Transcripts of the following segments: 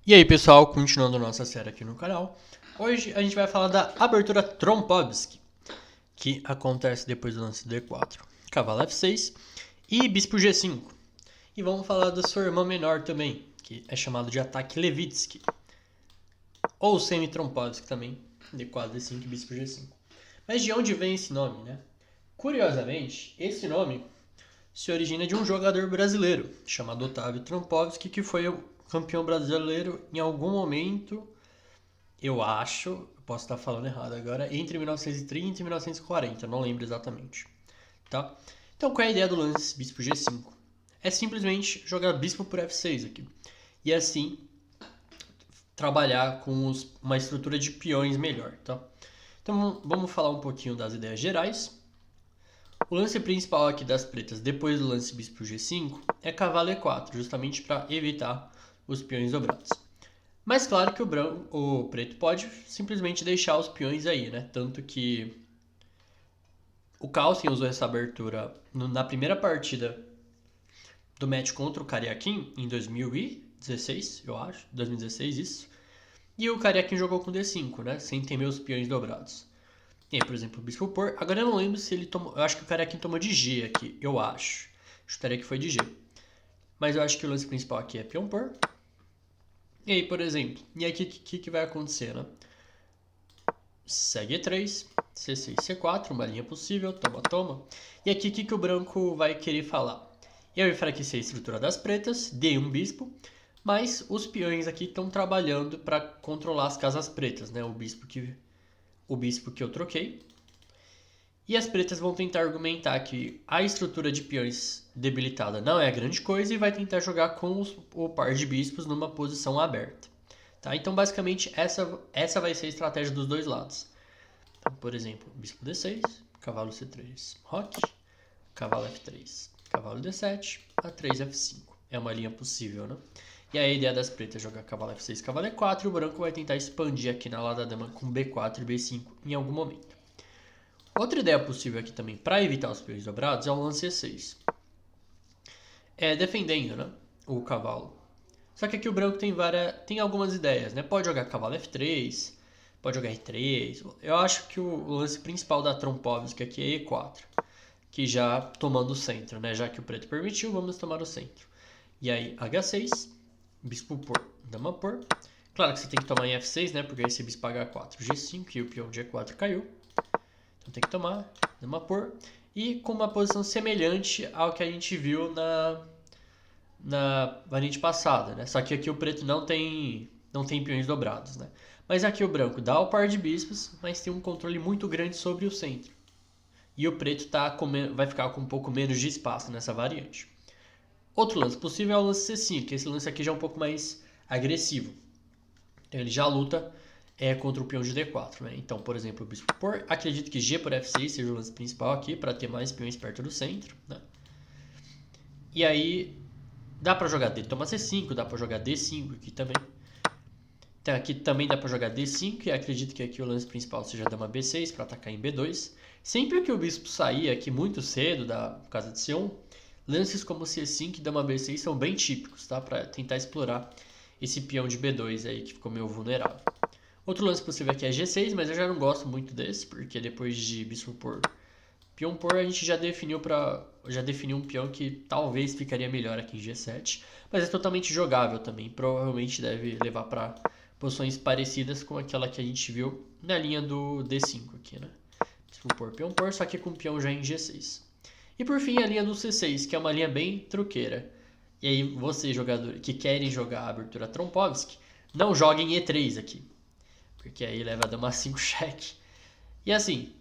E aí pessoal, continuando nossa série aqui no canal, hoje a gente vai falar da abertura Trompovski, que acontece depois do lance D4, cavalo F6 e bispo G5. E vamos falar da sua irmã menor também, que é chamado de ataque Levitsky, ou semi-Trompovski também, D4, D5 e bispo G5. Mas de onde vem esse nome, né? Curiosamente, esse nome se origina de um jogador brasileiro chamado Otávio Trompovski, que foi o campeão brasileiro em algum momento, eu acho, posso estar falando errado agora, entre 1930 e 1940, não lembro exatamente. Tá? Então qual é a ideia do lance bispo G5? É simplesmente jogar bispo por F6 aqui. E assim trabalhar com uma estrutura de peões melhor. Tá? Então vamos falar um pouquinho das ideias gerais. O lance principal aqui das pretas, depois do lance bispo G5, é cavalo E4, justamente para evitar os peões dobrados. Mas claro que o preto pode simplesmente deixar os peões aí, né? Tanto que o Carlsen usou essa abertura na primeira partida do match contra o Karyakin em 2016, eu acho. 2016, isso. E o Karyakin jogou com D5, né? Sem temer os peões dobrados. E aí, por exemplo, o bispo por. Agora eu não lembro se ele tomou. Eu acho que o Karyakin tomou de G aqui, eu acho. Chutaria que foi de G. Mas eu acho que o lance principal aqui é peão por. E aí, por exemplo, e aí o que vai acontecer, né? Segue E3, C6, C4, uma linha possível, toma, toma. E aqui o que o branco vai querer falar? Eu enfraqueci a estrutura das pretas, dei um bispo, mas os peões aqui estão trabalhando para controlar as casas pretas, né? O bispo que eu troquei. E as pretas vão tentar argumentar que a estrutura de peões debilitada não é grande coisa e vai tentar jogar com o par de bispos numa posição aberta. Tá? Então, basicamente, essa vai ser a estratégia dos dois lados. Então, por exemplo, bispo D6, cavalo C3, roque, cavalo F3, cavalo D7, A3, F5. É uma linha possível, né? E aí a ideia das pretas é jogar cavalo F6, cavalo E4 e o branco vai tentar expandir aqui na lado da dama com B4 e B5 em algum momento. Outra ideia possível aqui também para evitar os peões dobrados é o lance E6. Defendendo, né, o cavalo. Só que aqui o branco tem algumas ideias, né? Pode jogar cavalo F3, pode jogar R3. Eu acho que o lance principal da Trompovski aqui é E4, que já tomando o centro, né? Já que o preto permitiu, vamos tomar o centro. E aí H6, bispo por, dama por. Claro que você tem que tomar em F6, né? Porque aí esse bispo H4, G5 e o peão de E4 caiu. Então tem que tomar, dama por. E com uma posição semelhante ao que a gente viu na variante passada, né? Só que aqui o preto não tem peões dobrados, né? Mas aqui o branco dá o par de bispos, mas tem um controle muito grande sobre o centro. E o preto vai ficar com um pouco menos de espaço nessa variante. Outro lance possível é o lance C5, que esse lance aqui já é um pouco mais agressivo. Então ele já luta contra o peão de D4, né? Então, por exemplo, o bispo por, acredito que G por F6 seja o lance principal aqui, para ter mais peões perto do centro, né? E aí dá para jogar D, toma C5, dá para jogar D5 aqui também. Então aqui também dá para jogar D5 e acredito que aqui o lance principal seja dama B6 para atacar em B2. Sempre que o bispo sair aqui muito cedo da casa de C1, lances como C5 e dama B6 são bem típicos, tá? Para tentar explorar esse peão de B2 aí que ficou meio vulnerável. Outro lance possível aqui é G6, mas eu já não gosto muito desse, porque depois de bispo por peão por, a gente já definiu um peão que talvez ficaria melhor aqui em G7, mas é totalmente jogável também. Provavelmente deve levar para posições parecidas com aquela que a gente viu na linha do D5 aqui, né? Bispo por, peão por, só que com o peão já em G6. E por fim a linha do C6, que é uma linha bem truqueira. E aí vocês, jogadores que querem jogar a abertura Trompovski, não joguem E3 aqui, porque aí leva a dama 5 cheque. E assim,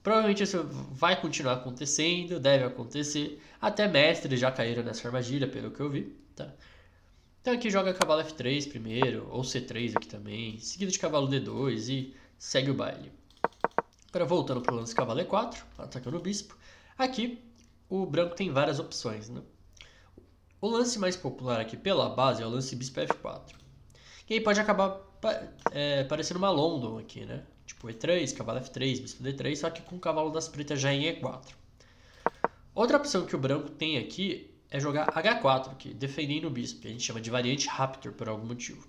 provavelmente isso vai continuar acontecendo, deve acontecer. Até mestres já caíram nessa armadilha, pelo que eu vi. Tá? Então aqui joga cavalo F3 primeiro, ou C3 aqui também, seguido de cavalo D2 e segue o baile. Agora voltando para o lance cavalo E4, atacando o bispo. Aqui o branco tem várias opções, né? O lance mais popular aqui pela base é o lance bispo F4. E aí pode acabar parecendo uma London aqui, né? Tipo E3, cavalo F3, bispo D3, só que com o cavalo das pretas já em E4. Outra opção que o branco tem aqui é jogar H4 aqui, defendendo o bispo, que a gente chama de variante Raptor por algum motivo.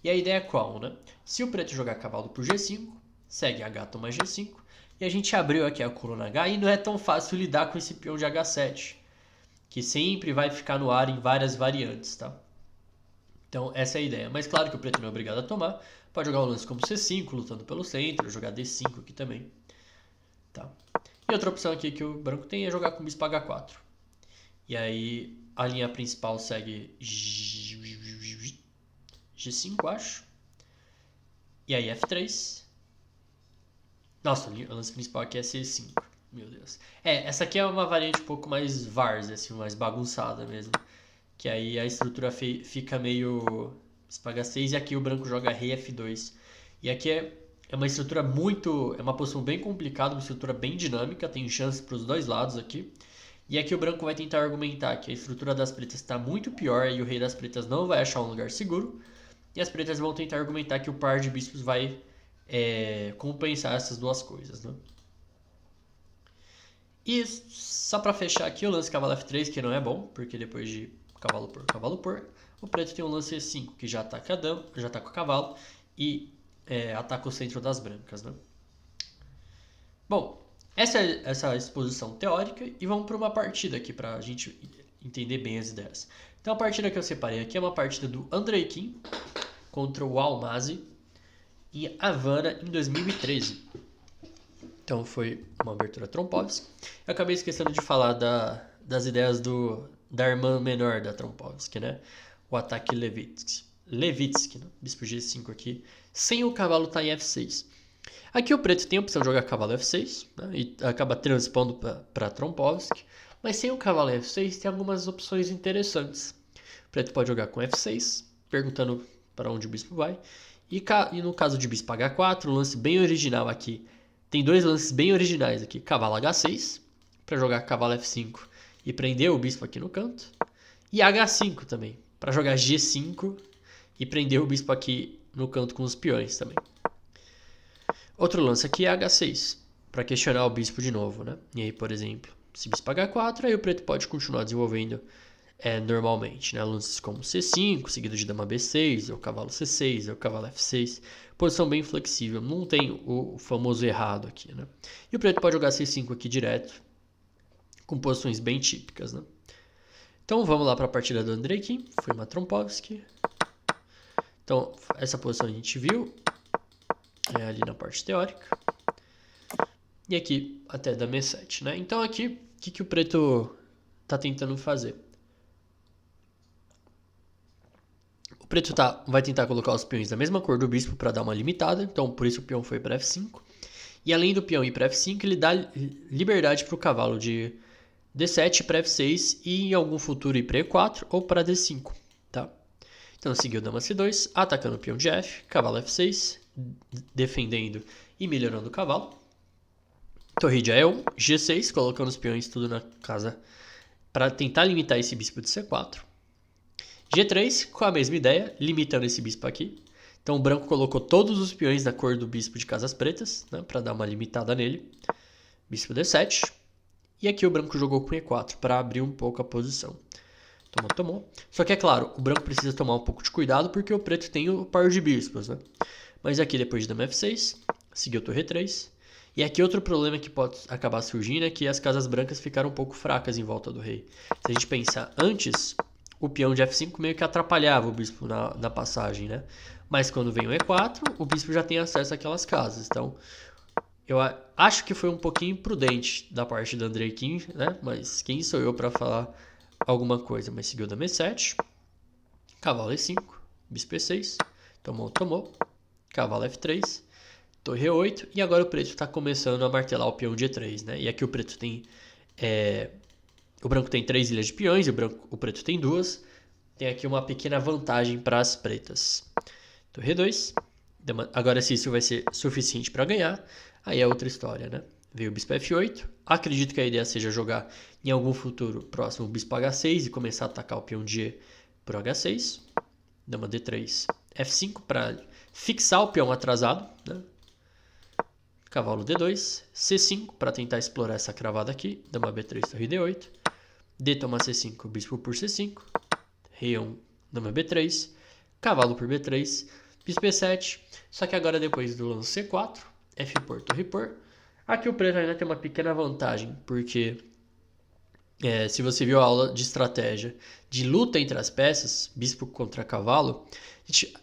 E a ideia é qual, né? Se o preto jogar cavalo por G5, segue H toma G5, e a gente abriu aqui a coluna H e não é tão fácil lidar com esse peão de H7, que sempre vai ficar no ar em várias variantes, tá? Então essa é a ideia. Mas claro que o preto não é obrigado a tomar. Pode jogar o lance como C5, lutando pelo centro, jogar D5 aqui também. Tá? E outra opção aqui que o branco tem é jogar com bispo H4. E aí a linha principal segue G5, acho. E aí F3. Nossa, o lance principal aqui é C5. Meu Deus. Essa aqui é uma variante um pouco mais várzea, assim, mais bagunçada mesmo. Que aí a estrutura fica meio bispo H6 e aqui o branco joga rei F2. E aqui é uma estrutura é uma posição bem complicada, uma estrutura bem dinâmica, tem chance para os dois lados aqui. E aqui o branco vai tentar argumentar que a estrutura das pretas está muito pior e o rei das pretas não vai achar um lugar seguro. E as pretas vão tentar argumentar que o par de bispos vai compensar essas duas coisas, né? E só para fechar aqui o lance cavalo F3, que não é bom, porque depois de cavalo por, o preto tem um lance E5, que já ataca a dama, já ataca o cavalo e ataca o centro das brancas, né? Bom, essa é essa exposição teórica e vamos para uma partida aqui para a gente entender bem as ideias. Então a partida que eu separei aqui é uma partida do Andrei Kim contra o Almazy em Havana em 2013. Então foi uma abertura Trompovski. Eu acabei esquecendo de falar das ideias da irmã menor da Trompovski, né? O ataque Levitsky, né? Bispo G5 aqui, sem o cavalo estar em F6. Aqui o preto tem a opção de jogar cavalo F6, né? E acaba transpondo para Trompovski. Mas sem o cavalo F6 tem algumas opções interessantes. O preto pode jogar com F6, perguntando para onde o bispo vai. E no caso de bispo H4, um lance bem original aqui. Tem dois lances bem originais aqui. Cavalo H6, para jogar cavalo F5 e prender o bispo aqui no canto. E H5 também, para jogar G5 e prender o bispo aqui no canto com os peões também. Outro lance aqui é H6, para questionar o bispo de novo, né? E aí, por exemplo, se bispo H4, aí o preto pode continuar desenvolvendo normalmente, né? Lances como C5, seguido de dama B6, ou cavalo C6, ou cavalo F6. Posição bem flexível, não tem o famoso errado aqui, né? E o preto pode jogar C5 aqui direto, com posições bem típicas, né? Então vamos lá para a partida do Andrei Kim, foi uma Trompovski. Então essa posição a gente viu ali na parte teórica. E aqui até dama E7, né? Então aqui, o que o preto está tentando fazer? O preto vai tentar colocar os peões da mesma cor do bispo para dar uma limitada, então por isso o peão foi para F5. E além do peão ir para F5, ele dá liberdade para o cavalo de D7 para F6 e em algum futuro ir para E4 ou para D5, tá? Então seguiu dama C2, atacando o peão de F, cavalo F6, defendendo e melhorando o cavalo. Torre de E1, G6, colocando os peões tudo na casa para tentar limitar esse bispo de C4. G3, com a mesma ideia, limitando esse bispo aqui. Então o branco colocou todos os peões da cor do bispo de casas pretas, né, para dar uma limitada nele. Bispo D7. E aqui o branco jogou com E4 para abrir um pouco a posição. Tomou. Só que é claro, o branco precisa tomar um pouco de cuidado porque o preto tem o par de bispos, né? Mas aqui depois de dama F6, seguiu torre 3. E aqui outro problema que pode acabar surgindo é que as casas brancas ficaram um pouco fracas em volta do rei. Se a gente pensar antes, o peão de F5 meio que atrapalhava o bispo na passagem, né? Mas quando vem o E4, o bispo já tem acesso àquelas casas. Então, eu acho que foi um pouquinho imprudente da parte do Andrei Kim, né? Mas quem sou eu para falar alguma coisa? Mas seguiu dama E7, cavalo E5, bispo E6, tomou, cavalo F3, torre E8, e agora o preto está começando a martelar o peão de E3, né? E aqui o preto tem... o branco tem 3 ilhas de peões e o preto tem 2. Tem aqui uma pequena vantagem para as pretas. Torre 2. Agora se isso vai ser suficiente para ganhar, aí é outra história, né? Veio o bispo F8. Acredito que a ideia seja jogar em algum futuro próximo o bispo H6 e começar a atacar o peão de E por H6. Dama D3, F5 para fixar o peão atrasado, né? Cavalo D2, C5 para tentar explorar essa cravada aqui. Dama B3, torre D8. D toma C5, bispo por C5. Rei 1, dama B3. Cavalo por B3. bispo E7, só que agora depois do lance C4, F por, torre por. Aqui o preto ainda tem uma pequena vantagem, porque se você viu a aula de estratégia de luta entre as peças, bispo contra cavalo,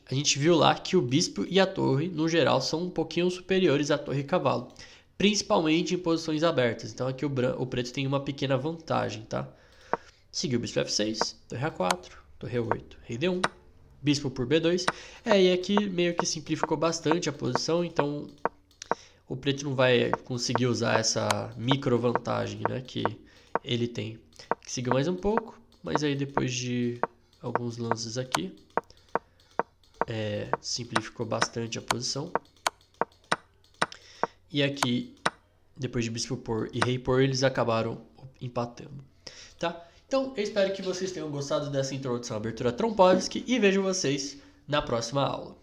a gente viu lá que o bispo e a torre, no geral, são um pouquinho superiores à torre e cavalo, principalmente em posições abertas. Então aqui o preto tem uma pequena vantagem, tá? Seguiu o bispo F6, torre A4, torre E8, rei D1, bispo por B2. E aqui meio que simplificou bastante a posição, então o preto não vai conseguir usar essa micro vantagem, né, que ele tem. Seguiu mais um pouco, mas aí depois de alguns lances aqui, simplificou bastante a posição. E aqui, depois de bispo por e rei por, eles acabaram empatando, tá? Então, eu espero que vocês tenham gostado dessa introdução à abertura Trompowsky e vejo vocês na próxima aula.